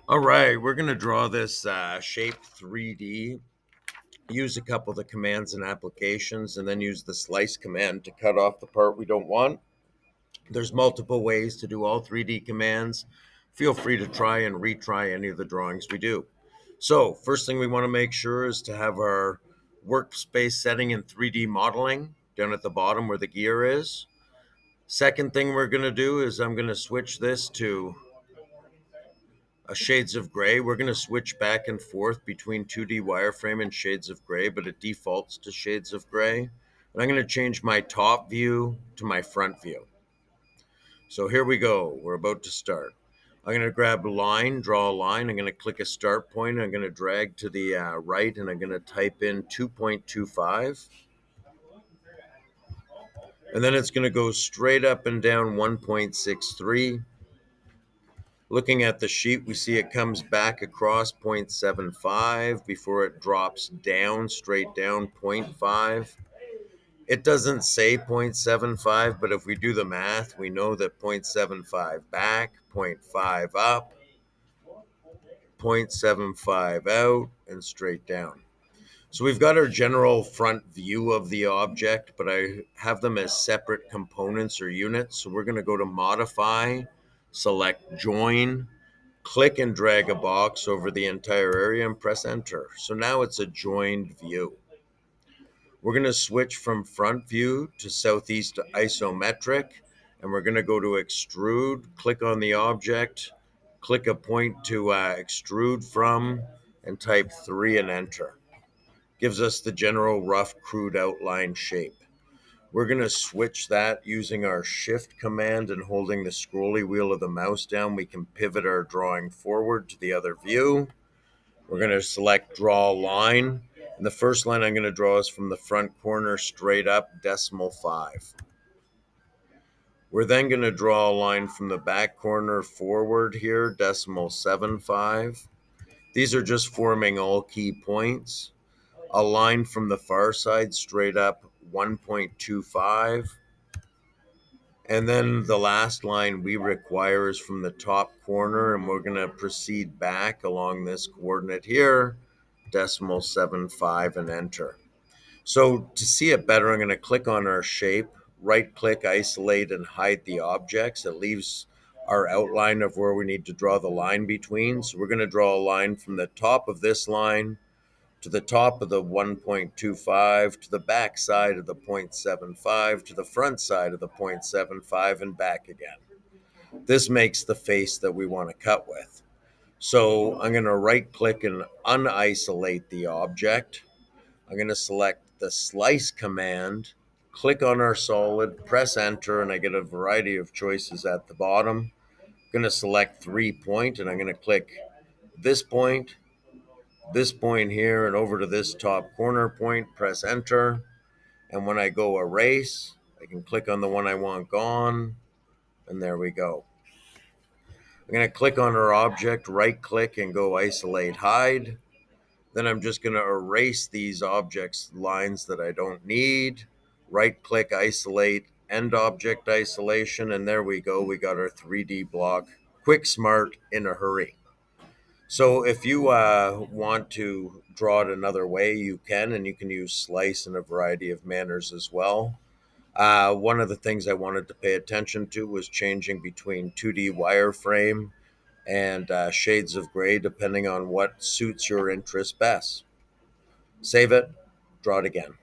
All right, we're going to draw this shape 3D, use a couple of the commands and applications, and then use the slice command to cut off the part we don't want. There's multiple ways to do all 3D commands. Feel free to try and retry any of the drawings we do. So first thing we want to make sure is to have our workspace setting in 3D modeling down at the bottom where the gear is. Second thing we're going to do is I'm going to switch this to shades of gray. We're going to switch back and forth between 2D wireframe and shades of gray, but it defaults to shades of gray. And I'm going to change my top view to my front view. So here we go. We're about to start. I'm going to grab a line, draw a line. I'm going to click a start point. I'm going to drag to the right, and I'm going to type in 2.25. And then it's going to go straight up and down 1.63. Looking at the sheet, we see it comes back across 0.75 before it drops down, straight down 0.5. It doesn't say 0.75, but if we do the math, we know that 0.75 back, 0.5 up, 0.75 out, and straight down. So we've got our general front view of the object, but I have them as separate components or units. So we're going to go to Modify, select Join, click and drag a box over the entire area and press enter. So now it's a joined view. We're going to switch from front view to southeast isometric, and we're going to go to extrude, click on the object, click a point to extrude from, and type 3 and enter. Gives us the general rough crude outline shape. We're going to switch that using our shift command and holding the scrolly wheel of the mouse down. We can pivot our drawing forward to the other view. We're going to select draw line. And the first line I'm going to draw is from the front corner straight up, 0.5. We're then going to draw a line from the back corner forward here, 0.75. These are just forming all key points. A line from the far side straight up, 1.25. And then the last line we require is from the top corner, and we're going to proceed back along this coordinate here, 0.75, and enter. So to see it better, I'm going to click on our shape, right click, isolate, and hide the objects. It leaves our outline of where we need to draw the line between. So we're going to draw a line from the top of this line to the top of the 1.25, to the back side of the 0.75, to the front side of the 0.75, and back again. This makes the face that we want to cut with. So I'm going to right click and unisolate the object. I'm going to select the slice command, click on our solid, press enter, and I get a variety of choices at the bottom. I'm going to select 3 point, and I'm going to click this point here, and over to this top corner point, press enter. And when I go erase, I can click on the one I want gone, and there we go. I'm going to click on our object, right click, and go isolate hide. Then I'm just going to erase these objects lines that I don't need. Right click, isolate, end object isolation, and there we go. We got our 3D block. Quick, smart, in a hurry. So if you want to draw it another way, you can, and you can use slice in a variety of manners as well. One of the things I wanted to pay attention to was changing between 2D wireframe and shades of gray, depending on what suits your interest best. Save it, draw it again.